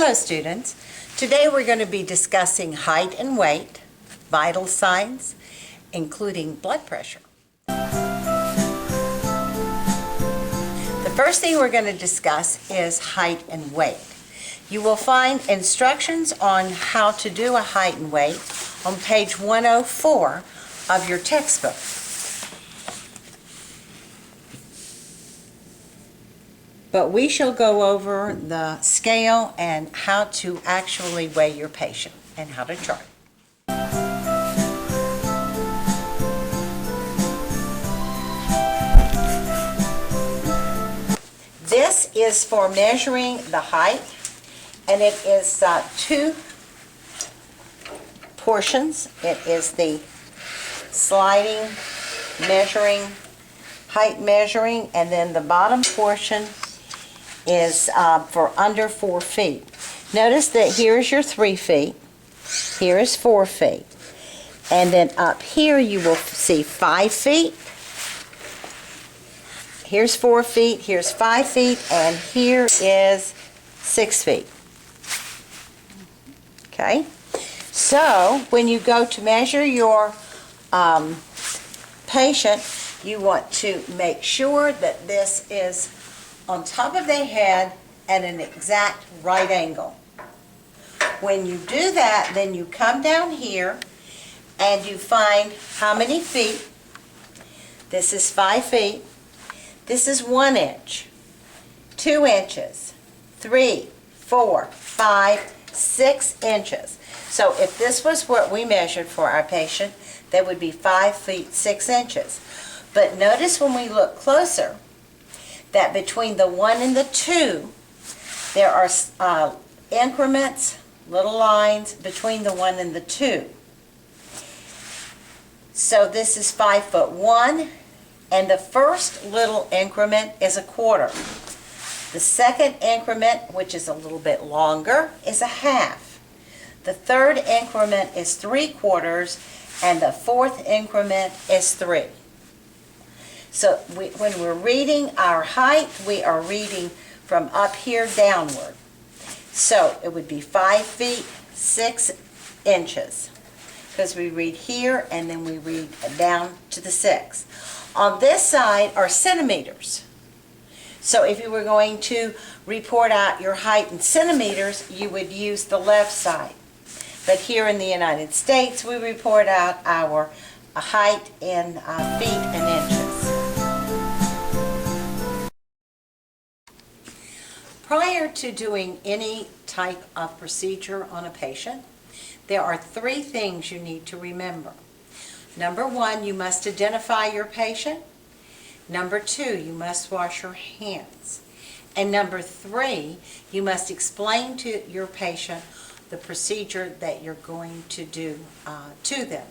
Hello students. Today we're going to be discussing height and weight, vital signs, including blood pressure. The first thing we're going to discuss is height and weight. You will find instructions on how to do a height and weight on page 104 of your textbook. But we shall go over the scale and how to actually weigh your patient and how to chart. This is for measuring the height, and it is two portions. It is the sliding measuring, height measuring, and then the bottom portion is for under 4 feet. Notice that here is your 3 feet, here is 4 feet, and then up here you will see 5 feet, here's 4 feet, here's 5 feet, and here is 6 feet. Okay, so when you go to measure your patient, you want to make sure that this is on top of their head at an exact right angle. When you do that, then you come down here and you find how many feet. This is 5 feet. This is 1 inch, 2 inches, 3, 4, 5, 6 inches. So if this was what we measured for our patient, that would be 5 feet 6 inches. But notice when we look closer, that between the 1 and the 2, there are increments, little lines between the 1 and the 2. So this is 5'1", and the first little increment is a quarter. The second increment, which is a little bit longer, is a half. The third increment is 3/4, and the fourth increment is 3. So when we're reading our height, we are reading from up here downward. So it would be 5 feet 6 inches, because we read here and then we read down to the 6. On this side are centimeters. So if you were going to report out your height in centimeters, you would use the left side. But here in the United States, we report out our height in feet and inches. Prior to doing any type of procedure on a patient, there are 3 things you need to remember. Number 1, you must identify your patient. Number 2, you must wash your hands. And number 3, you must explain to your patient the procedure that you're going to do to them.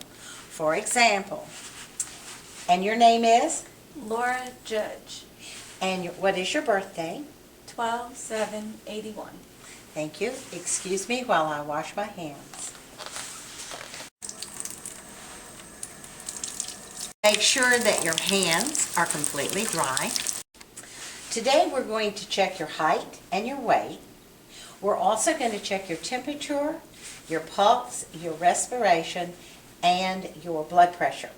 For example, and your name is? Laura Judge. And what is your birthday? 12/7/81. Thank you. Excuse me while I wash my hands. Make sure that your hands are completely dry. Today we're going to check your height and your weight. We're also going to check your temperature, your pulse, your respiration, and your blood pressure.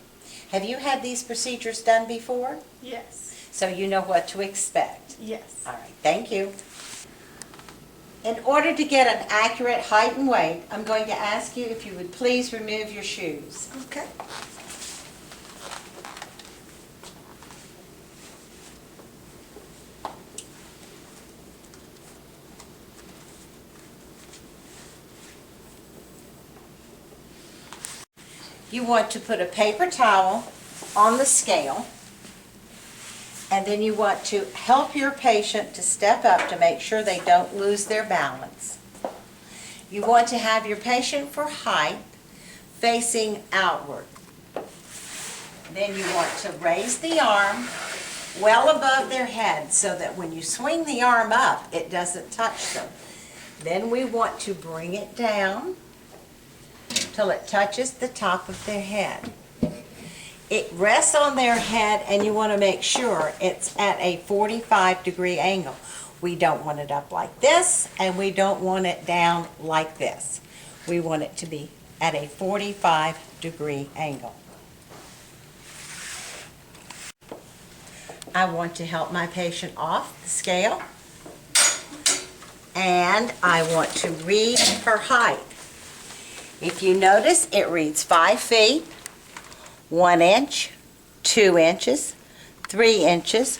Have you had these procedures done before? Yes. So you know what to expect. Yes. All right, thank you. In order to get an accurate height and weight, I'm going to ask you if you would please remove your shoes. Okay. You want to put a paper towel on the scale, and then you want to help your patient to step up to make sure they don't lose their balance. You want to have your patient for height facing outward. Then you want to raise the arm well above their head so that when you swing the arm up, it doesn't touch them. Then we want to bring it down till it touches the top of their head. It rests on their head, and you want to make sure it's at a 45-degree angle. We don't want it up like this, and we don't want it down like this. We want it to be at a 45-degree angle. I want to help my patient off the scale, and I want to read her height. If you notice, it reads 5 feet, 1 inch, 2 inches, 3 inches,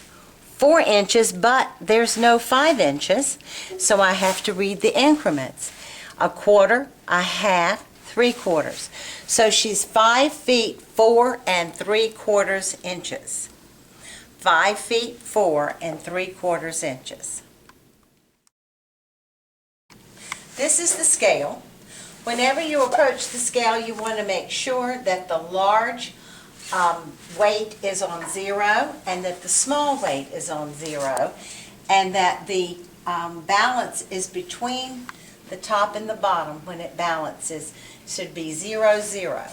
4 inches, but there's no 5 inches, so I have to read the increments. A quarter, a half, 3/4. So she's 5 feet 4 3/4 inches. 5 feet 4 3/4 inches. This is the scale. Whenever you approach the scale, you want to make sure that the large weight is on 0 and that the small weight is on 0, and that the balance is between the top and the bottom. When it balances, should be 0, 0.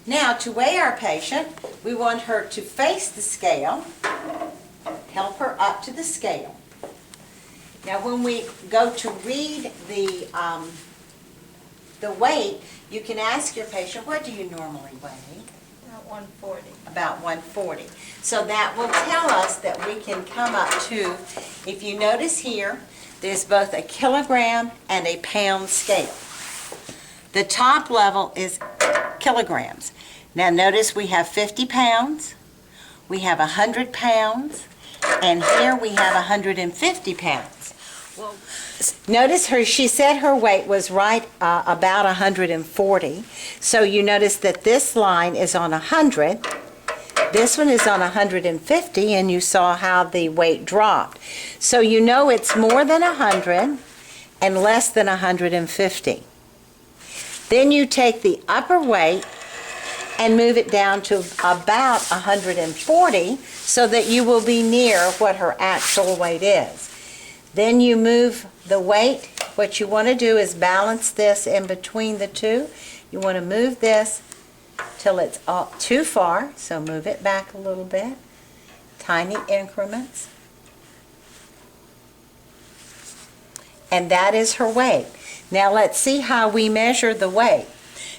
Now, to weigh our patient, we want her to face the scale, help her up to the scale. Now, when we go to read the weight, you can ask your patient, what do you normally weigh? About 140. About 140. So that will tell us that we can come up to, if you notice here, there's both a kilogram and a pound scale. The top level is kilograms. Now notice we have 50 pounds, we have 100 pounds, and here we have 150 pounds. Well, notice she said her weight was right about 140. So you notice that this line is on 100, this one is on 150, and you saw how the weight dropped. So you know it's more than 100 and less than 150. Then you take the upper weight and move it down to about 140 so that you will be near what her actual weight is. Then you move the weight. What you want to do is balance this in between the two. You want to move this till it's up too far, so move it back a little bit. Tiny increments. And that is her weight. Now let's see how we measure the weight.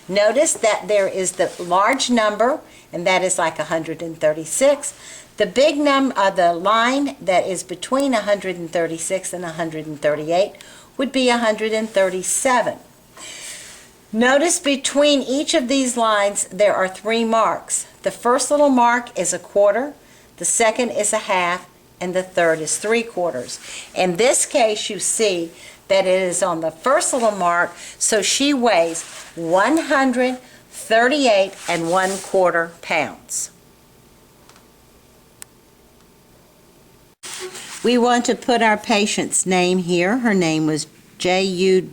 Notice that there is the large number, and that is like 136. The big number, the line that is between 136 and 138 would be 137. Notice between each of these lines there are 3 marks. The first little mark is a quarter, the second is a half, and the third is 3/4. In this case, you see that it is on the first little mark, so she weighs 138 1/4 pounds. We want to put our patient's name here. Her name was Judge,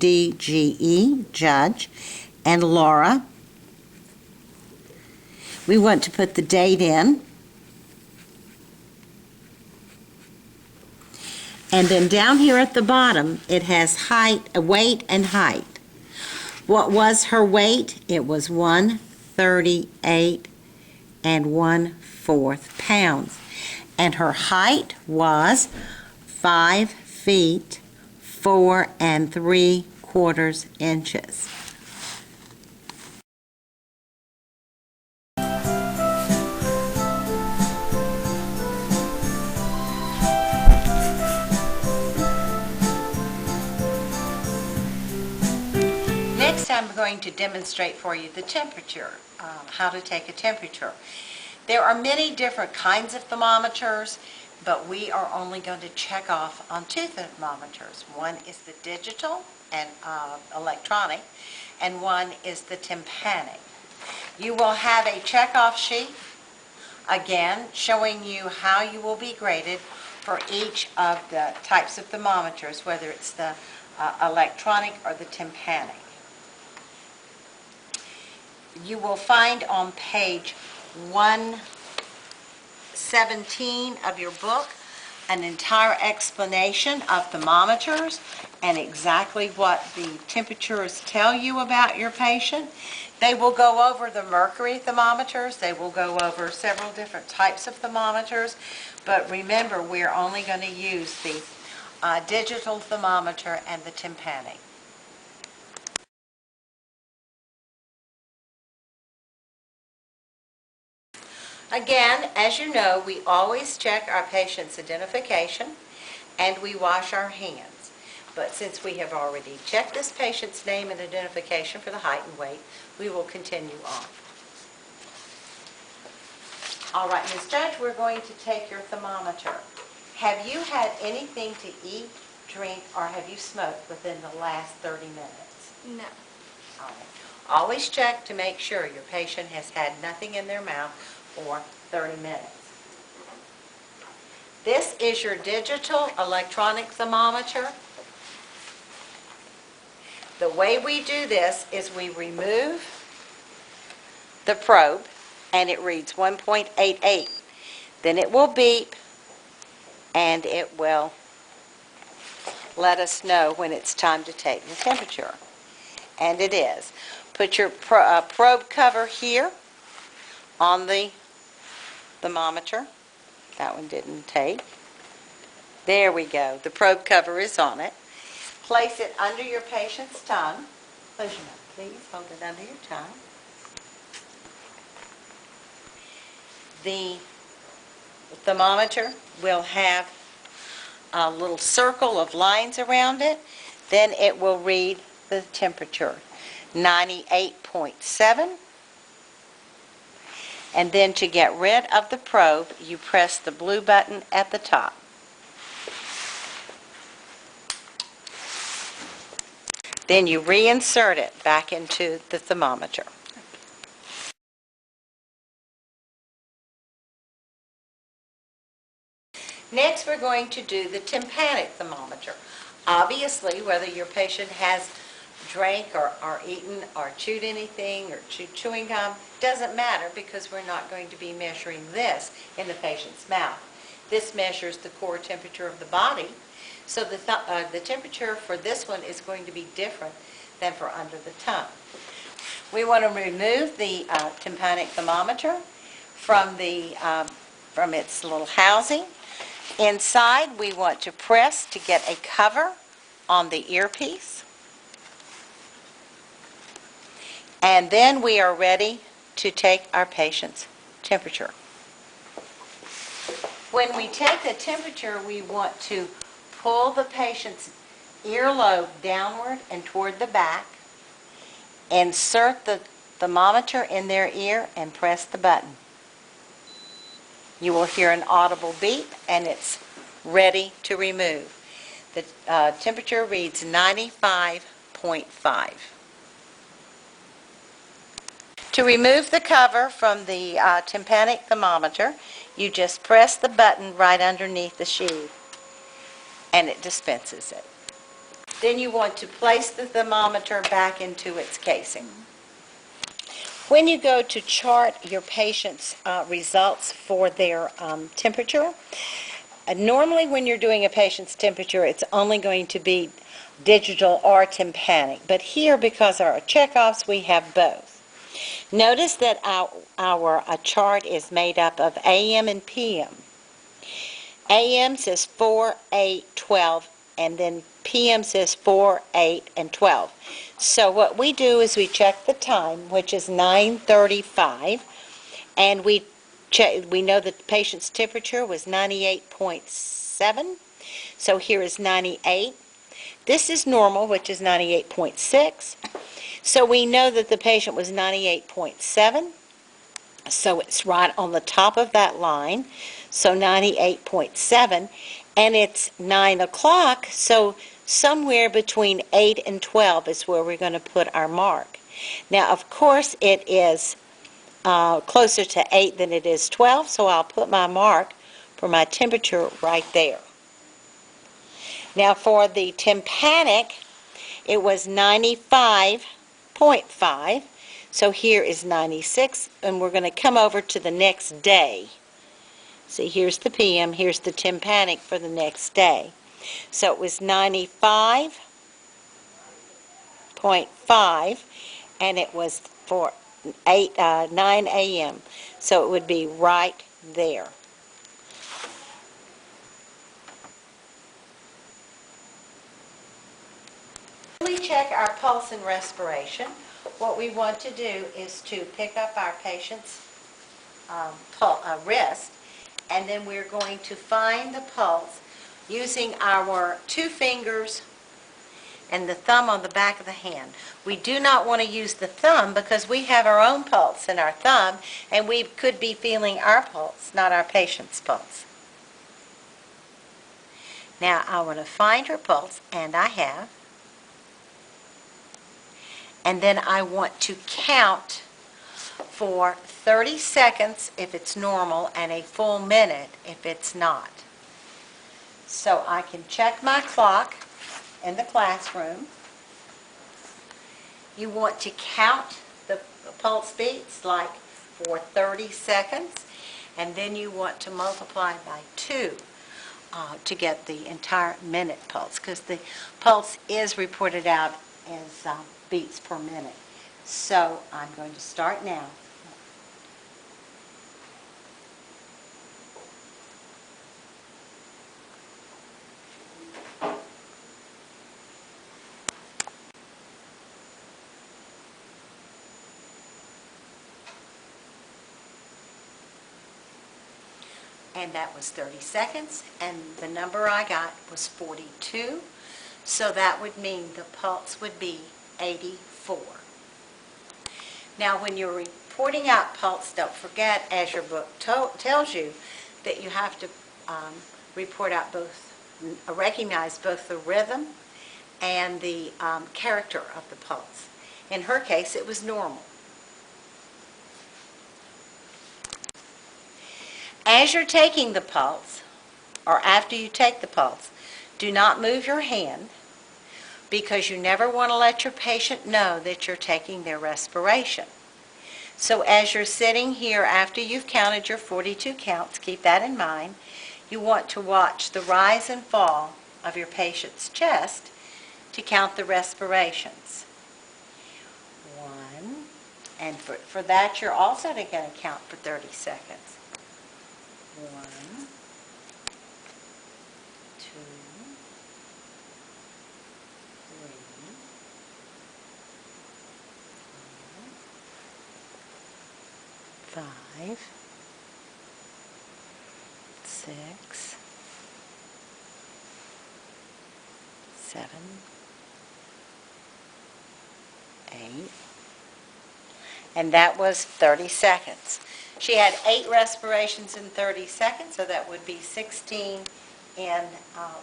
Judge, and Laura. We want to put the date in. And then down here at the bottom, it has height, weight, and height. What was her weight? It was 138 1/4 pounds. And her height was 5 feet 4 3/4 inches. Next, I'm going to demonstrate for you the temperature, how to take a temperature. There are many different kinds of thermometers, but we are only going to check off on 2 thermometers. One is the digital and electronic, and one is the tympanic. You will have a check-off sheet, again, showing you how you will be graded for each of the types of thermometers, whether it's the electronic or the tympanic. You will find on page 117 of your book an entire explanation of thermometers and exactly what the temperatures tell you about your patient. They will go over the mercury thermometers. They will go over several different types of thermometers. But remember, we're only going to use the digital thermometer and the tympanic. Again, as you know, we always check our patient's identification and we wash our hands. But since we have already checked this patient's name and identification for the height and weight, we will continue on. All right, Ms. Judge, we're going to take your thermometer. Have you had anything to eat, drink, or have you smoked within the last 30 minutes? No. All right. Always check to make sure your patient has had nothing in their mouth for 30 minutes. This is your digital electronic thermometer. The way we do this is we remove the probe and it reads 1.88. Then it will beep and it will let us know when it's time to take the temperature. And it is. Put your probe cover here on the thermometer. That one didn't take. There we go. The probe cover is on it. Place it under your patient's tongue. Close your mouth, please. Hold it under your tongue. The thermometer will have a little circle of lines around it. Then it will read the temperature, 98.7. And then to get rid of the probe, you press the blue button at the top. Then you reinsert it back into the thermometer. Next, we're going to do the tympanic thermometer. Obviously, whether your patient has drank or eaten or chewed anything or chewing gum, doesn't matter because we're not going to be measuring this in the patient's mouth. This measures the core temperature of the body, so the temperature for this one is going to be different than for under the tongue. We want to remove the tympanic thermometer from its little housing. Inside, we want to press to get a cover on the earpiece. And then we are ready to take our patient's temperature. When we take the temperature, we want to pull the patient's earlobe downward and toward the back, insert the thermometer in their ear, and press the button. You will hear an audible beep, and it's ready to remove. The temperature reads 95.5. To remove the cover from the tympanic thermometer, you just press the button right underneath the sheath, and it dispenses it. Then you want to place the thermometer back into its casing. When you go to chart your patient's results for their temperature, normally when you're doing a patient's temperature, it's only going to be digital or tympanic. But here, because of our checkoffs, we have both. Notice that our chart is made up of AM and PM. AM says 4, 8, 12, and then PM says 4, 8, and 12. So what we do is we check the time, which is 9:35, and we know that the patient's temperature was 98.7. So here is 98. This is normal, which is 98.6. So we know that the patient was 98.7. So it's right on the top of that line. So 98.7. And it's 9 o'clock, so somewhere between 8 and 12 is where we're going to put our mark. Now, of course, it is closer to 8 than it is 12, so I'll put my mark for my temperature right there. Now, for the tympanic, it was 95.5, so here is 96, and we're going to come over to the next day. See, here's the PM, here's the tympanic for the next day. So it was 95.5, and it was for 9 a.m. So it would be right there. We check our pulse and respiration. What we want to do is to pick up our patient's wrist, and then we're going to find the pulse using our 2 fingers and the thumb on the back of the hand. We do not want to use the thumb because we have our own pulse in our thumb, and we could be feeling our pulse, not our patient's pulse. Now I want to find her pulse, and I have. And then I want to count for 30 seconds if it's normal and a full minute if it's not. So I can check my clock in the classroom. You want to count the pulse beats like for 30 seconds, and then you want to multiply by 2 to get the entire minute pulse, because the pulse is reported out as beats per minute. So I'm going to start now. And that was 30 seconds, and the number I got was 42. So that would mean the pulse would be 84. Now when you're reporting out pulse, don't forget, as your book tells you, that you have to report out recognize both the rhythm and the character of the pulse. In her case, it was normal. As you're taking the pulse, or after you take the pulse, do not move your hand, because you never want to let your patient know that you're taking their respiration. So as you're sitting here after you've counted your 42 counts, keep that in mind, you want to watch the rise and fall of your patient's chest to count the respirations. 1, and for that you're also going to count for 30 seconds. 1, 2, 3, 5, 6, 7, 8, and that was 30 seconds. She had 8 respirations in 30 seconds, so that would be 16 in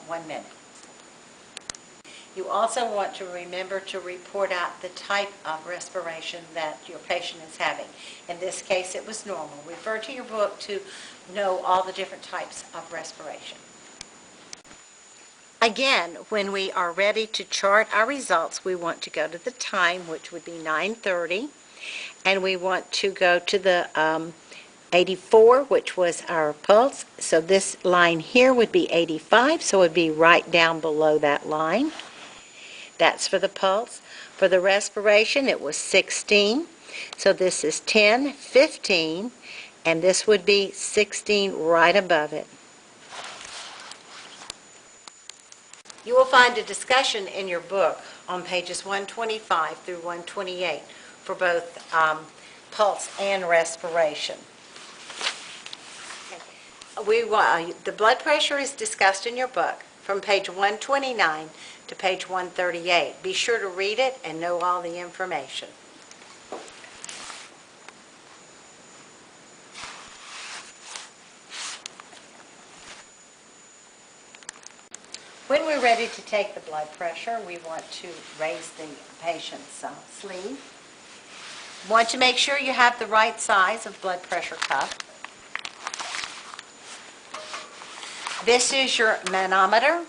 1 minute. You also want to remember to report out the type of respiration that your patient is having. In this case, it was normal. Refer to your book to know all the different types of respiration. Again, when we are ready to chart our results, we want to go to the time, which would be 9:30, and we want to go to the 84, which was our pulse. So this line here would be 85, so it would be right down below that line. That's for the pulse. For the respiration, it was 16. So this is 10, 15, and this would be 16 right above it. You will find a discussion in your book on pages 125 through 128 for both pulse and respiration. The blood pressure is discussed in your book from page 129 to page 138. Be sure to read it and know all the information. When we're ready to take the blood pressure, we want to raise the patient's sleeve. Want to make sure you have the right size of blood pressure cuff. This is your manometer,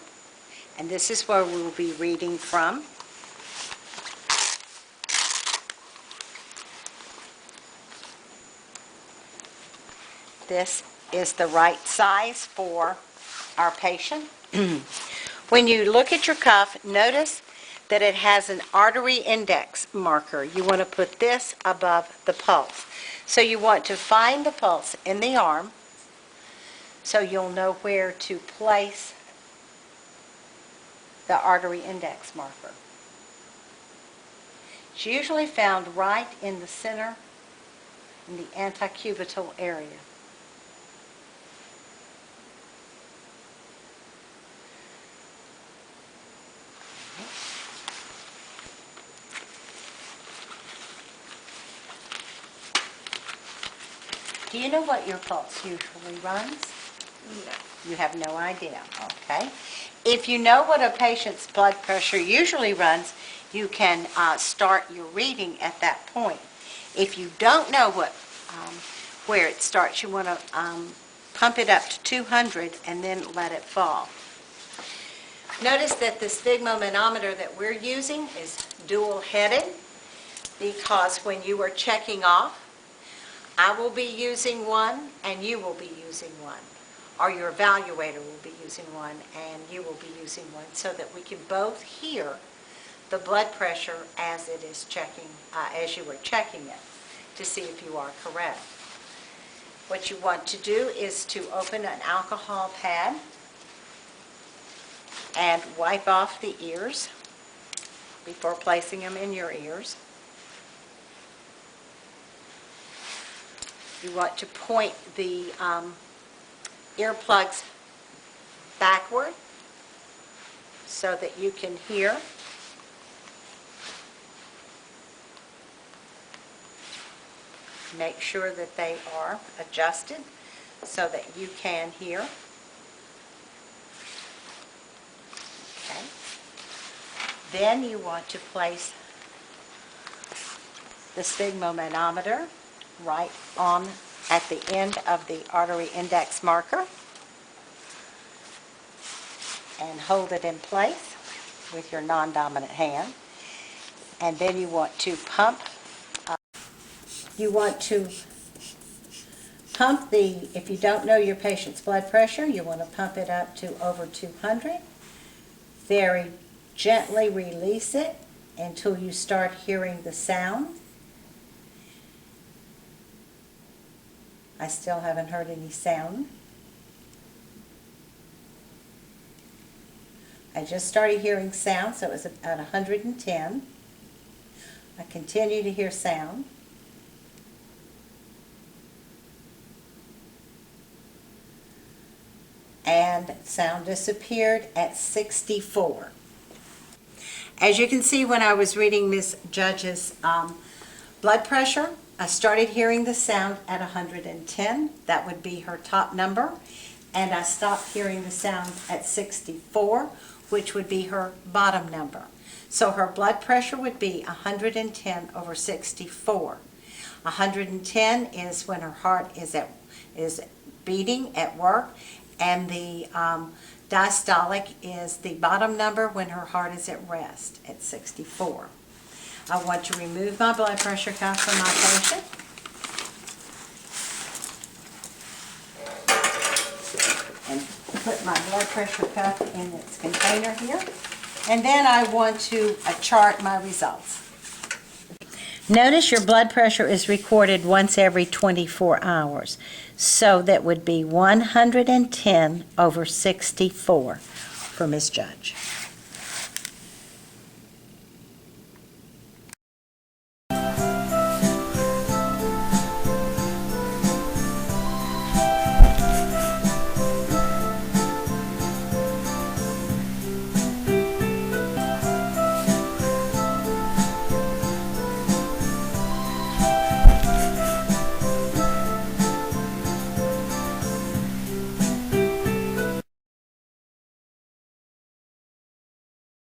and this is where we will be reading from. This is the right size for our patient. When you look at your cuff, notice that it has an artery index marker. You want to put this above the pulse. So you want to find the pulse in the arm so you'll know where to place the artery index marker. It's usually found right in the center, in the antecubital area. Do you know what your pulse usually runs? No. You have no idea, okay? If you know what a patient's blood pressure usually runs, you can start your reading at that point. If you don't know where it starts, you want to pump it up to 200 and then let it fall. Notice that this sphygmomanometer that we're using is dual-headed because when you are checking off, I will be using one and you will be using one, or your evaluator will be using one and you will be using one, so that we can both hear the blood pressure as it is checking, as you are checking it, to see if you are correct. What you want to do is to open an alcohol pad and wipe off the ears before placing them in your ears. You want to point the earplugs backward so that you can hear. Make sure that they are adjusted so that you can hear. Okay. Then you want to place the sphygmomanometer right on at the end of the artery index marker and hold it in place with your non-dominant hand. And then you want to pump if you don't know your patient's blood pressure, you want to pump it up to over 200. Very gently release it until you start hearing the sound. I still haven't heard any sound. I just started hearing sound, so it was at 110. I continue to hear sound. And sound disappeared at 64. As you can see, when I was reading Ms. Judge's blood pressure, I started hearing the sound at 110. That would be her top number. And I stopped hearing the sound at 64, which would be her bottom number. So her blood pressure would be 110 over 64. 110 is when her heart is beating at work, and the diastolic is the bottom number when her heart is at rest at 64. I want to remove my blood pressure cuff from my patient. And put my blood pressure cuff in its container here. And then I want to chart my results. Notice your blood pressure is recorded once every 24 hours. So that would be 110 over 64 for Ms. Judge.